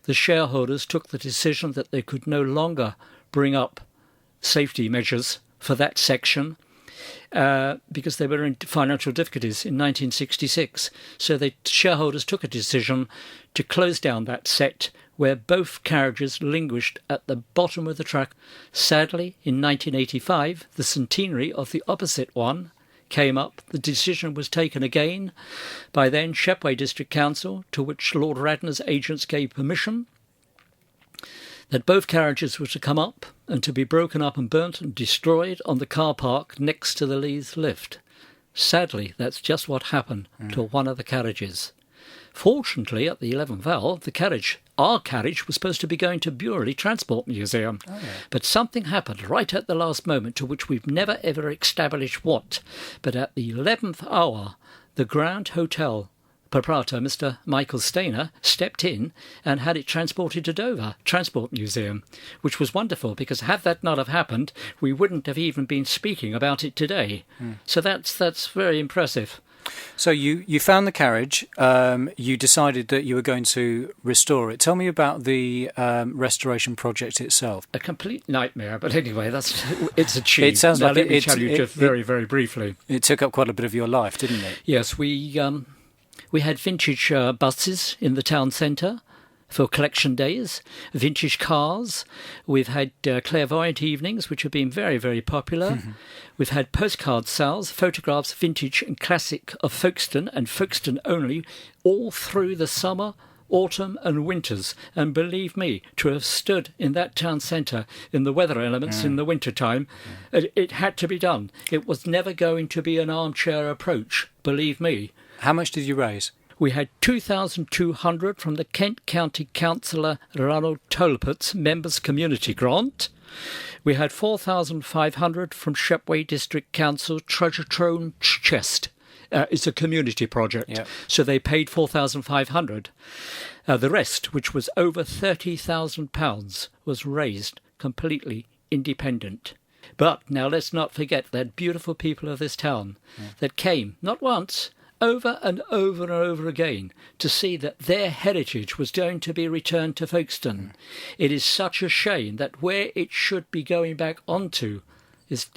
the shareholders took the decision that they could no longer bring up safety measures for that section because they were in financial difficulties in 1966. So the shareholders took a decision to close down that set where both carriages languished at the bottom of the track. Sadly, in 1985, the centenary of the opposite one came up. The decision was taken again by then Shepway District Council, to which Lord Radnor's agents gave permission, that both carriages were to come up and to be broken up and burnt and destroyed on the car park next to the Leas lift. Sadly, that's just what happened to one of the carriages. Fortunately, at the 11th hour, our carriage was supposed to be going to Burley Transport Museum. Oh, yeah. But something happened right at the last moment, to which we've never ever established what. But at the 11th hour, the Grand Hotel proprietor, Mr. Michael Stainer, stepped in and had it transported to Dover Transport Museum, which was wonderful, because had that not have happened, we wouldn't have even been speaking about it today. So that's very impressive. So you found the carriage, you decided that you were going to restore it. Tell me about the restoration project itself. A complete nightmare, but anyway, it's achieved. It sounds like let me tell you just very, very briefly. It took up quite a bit of your life, didn't it? Yes, we had vintage buses in the town centre for collection days, vintage cars. We've had clairvoyant evenings, which have been very, very popular. We've had postcard sales, photographs, vintage and classic of Folkestone and Folkestone only, all through the summer, autumn and winters. And believe me, to have stood in that town centre in the weather elements in the winter time, it had to be done. It was never going to be an armchair approach, believe me. How much did you raise? We had 2,200 from the Kent County Councillor Ronald Tolpert's Members Community Grant. We had 4,500 from Shepway District Council Treasure Trove Chest. It's a community project, so they paid 4,500. The rest, which was over £30,000, was raised completely independent. But now let's not forget that beautiful people of this town that came, not once, over and over and over again, to see that their heritage was going to be returned to Folkestone. It is such a shame that where it should be going back onto is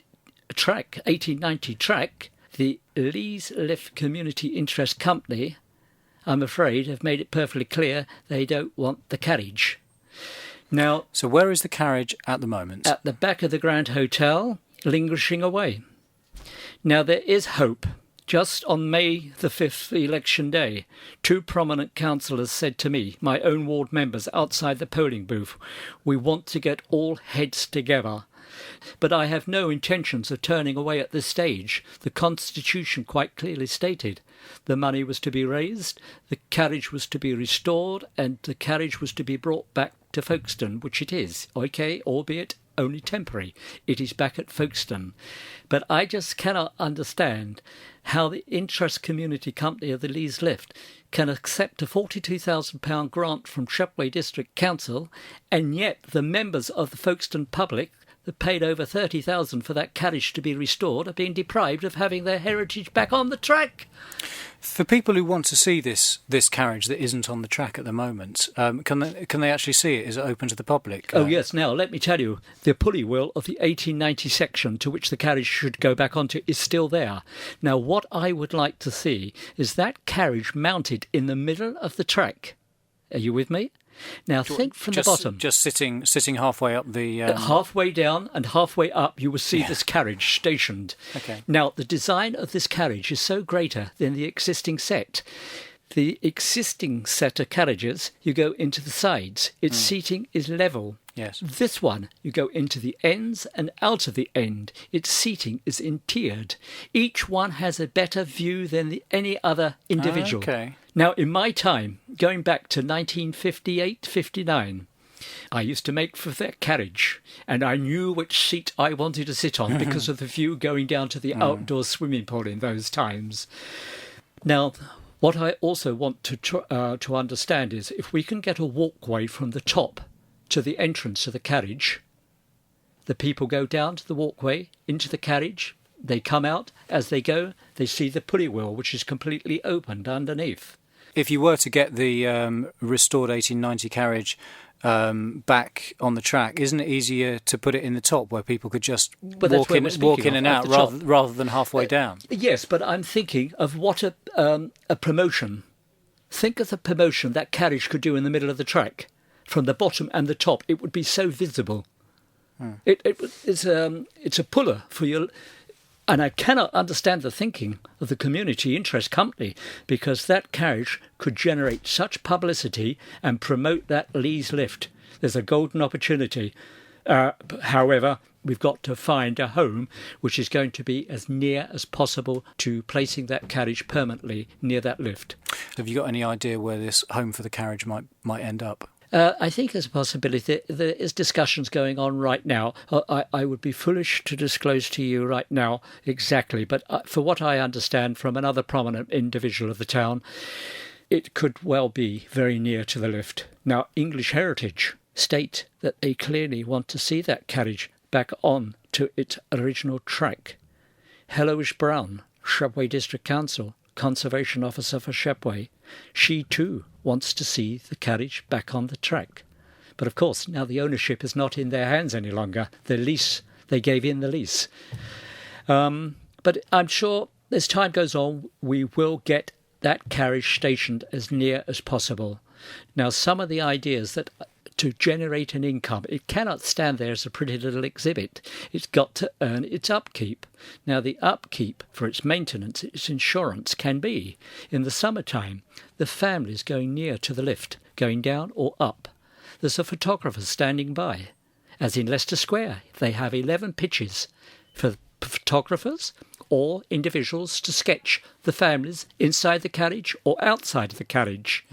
a track, 1890 track, the Leas Lift Community Interest Company, I'm afraid, have made it perfectly clear they don't want the carriage. Now, so where is the carriage at the moment? At the back of the Grand Hotel, languishing away. Now, there is hope. Just on May the 5th, election day, two prominent councillors said to me, my own ward members outside the polling booth, we want to get all heads together. But I have no intentions of turning away at this stage. The Constitution quite clearly stated the money was to be raised, the carriage was to be restored, and the carriage was to be brought back to Folkestone, which it is, albeit only temporary. It is back at Folkestone. But I just cannot understand how the Interest Community Company of the Leas Lift can accept a £42,000 grant from Shepway District Council, and yet the members of the Folkestone public that paid over £30,000 for that carriage to be restored are being deprived of having their heritage back on the track. For people who want to see this carriage that isn't on the track at the moment, can they actually see it? Is it open to the public? Oh yes. Now let me tell you, the pulley wheel of the 1890 section to which the carriage should go back onto is still there. Now what I would like to see is that carriage mounted in the middle of the track. Are you with me? Now think from the bottom. Just sitting halfway up the... Halfway down and halfway up you will see this carriage stationed. Okay. Now the design of this carriage is so greater than the existing set. The existing set of carriages, you go into the sides. Its seating is level. Yes. This one, you go into the ends and out of the end. Its seating is in tiered. Each one has a better view than any other individual. Okay. Now, in my time, going back to 1958-59, I used to make for that carriage, and I knew which seat I wanted to sit on because of the view going down to the outdoor swimming pool in those times. Now, what I also want to understand is if we can get a walkway from the top to the entrance of the carriage, the people go down to the walkway into the carriage, they come out. As they go, they see the pulley wheel, which is completely opened underneath. if you were to get the restored 1890 carriage back on the track, isn't it easier to put it in the top where people could just walk in and out rather than halfway down? Yes, but I'm thinking of what a promotion. Think of the promotion that carriage could do in the middle of the track. From the bottom and the top, it would be so visible. It's a puller for your... And I cannot understand the thinking of the Community Interest Company, because that carriage could generate such publicity and promote that Leas lift. There's a golden opportunity. However, we've got to find a home which is going to be as near as possible to placing that carriage permanently near that lift. Have you got any idea where this home for the carriage might end up? I think there's a possibility. There is discussions going on right now. I would be foolish to disclose to you right now exactly, but for what I understand from another prominent individual of the town, it could well be very near to the lift. Now, English Heritage state that they clearly want to see that carriage back on to its original track. Heloise Brown, Shepway District Council, Conservation Officer for Shepway, she too wants to see the carriage back on the track. But of course, now the ownership is not in their hands any longer. The lease, they gave in the lease. But I'm sure as time goes on, we will get that carriage stationed as near as possible. Now, some of the ideas that to generate an income, it cannot stand there as a pretty little exhibit. It's got to earn its upkeep. Now, the upkeep for its maintenance, its insurance can be, in the summertime, the families going near to the lift, going down or up. There's a photographer standing by, as in Leicester Square. They have 11 pitches for photographers or individuals to sketch the families inside the carriage or outside of the carriage.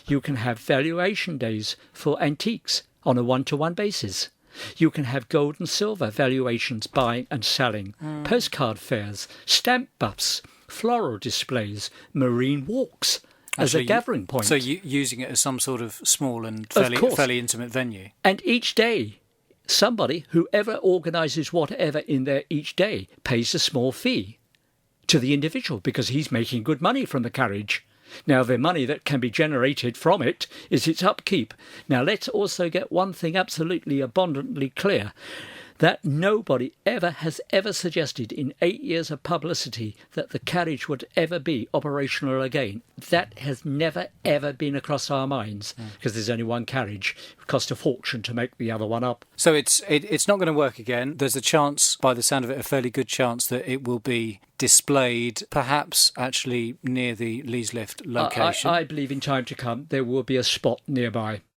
You can have valuation days for antiques on a one-to-one basis. You can have gold and silver valuations, buying and selling, postcard fairs, stamp buffs, floral displays, marine walks as a gathering point. So using it as some sort of small and fairly intimate venue. And each day, somebody, whoever organises whatever in there each day, pays a small fee to the individual because he's making good money from the carriage. Now, the money that can be generated from it is its upkeep. Now, let's also get one thing absolutely abundantly clear, that nobody has ever suggested in 8 years of publicity that the carriage would ever be operational again. That has never, ever been across our minds, because there's only one carriage. It cost a fortune to make the other one up. So it's not going to work again. There's a chance, by the sound of it, a fairly good chance that it will be displayed, perhaps actually near the Leas Lift location. I believe in time to come there will be a spot nearby.